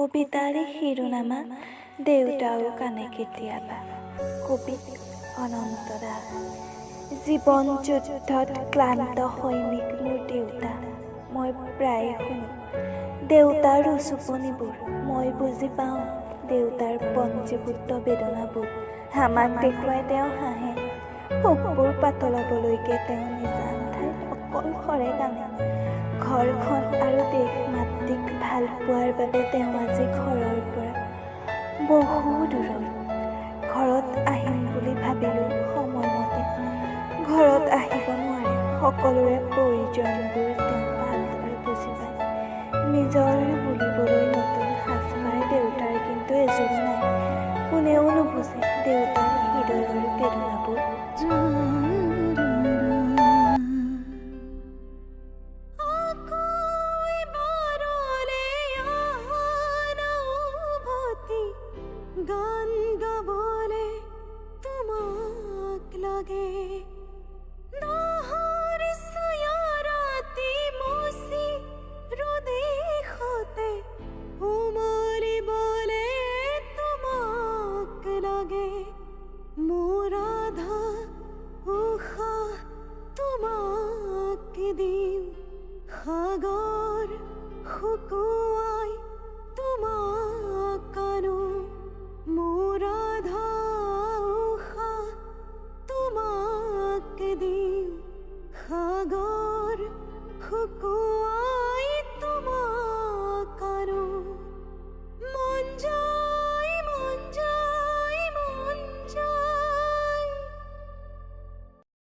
কবিতাৰে শিৰোনামা দেউতাও কানে কেতিয়াবা। কবি অনন্ত দাস। জীৱন যুদ্ধত ক্লান্ত সৈনিক মোৰ দেউতা। মই প্ৰায় শুনো দেউতাৰ উচুপনিবোৰ। মই বুজি পাওঁ দেউতাৰ পঞ্জীভূত বেদনাবোৰ। আমাক দেখুৱাই তেওঁ হাঁহে, শোকবোৰ পাতলাবলৈকে তেওঁ নিজান ঠাইত অকলশৰে কানে। ঘৰখন আৰু দেশ মাতৃক ভাল পোৱাৰ বাবে তেওঁ আজি ঘৰৰ পৰা বহু দূৰত। ঘৰত আহিম বুলি ভাবিলোঁ সময়মতে ঘৰত আহিব নোৱাৰে। সকলোৰে প্ৰয়োজনবোৰ তেওঁ ভালদৰে বুজি পায়। নিজৰ বুলিবলৈ নতুন সাজপাৰ দেউতাৰ কিন্তু এযোৰ নাই। কোনেও নুবুজে দেউতাৰ হৃদয়ৰ বেদনাবোৰ। গান গাবলে তোমাক লাগে, নাহৰ ছায়াৰাতি মচি ৰ'দে সতে উমলিবলে তোমাক লাগে। মোৰ আধা উশাহ তোমাক দিম, সাগৰ শুকুৱাই তোমাক আনো। মোৰ আধা উশাহ তোমাক দিম, সাগৰ শুকুৱাই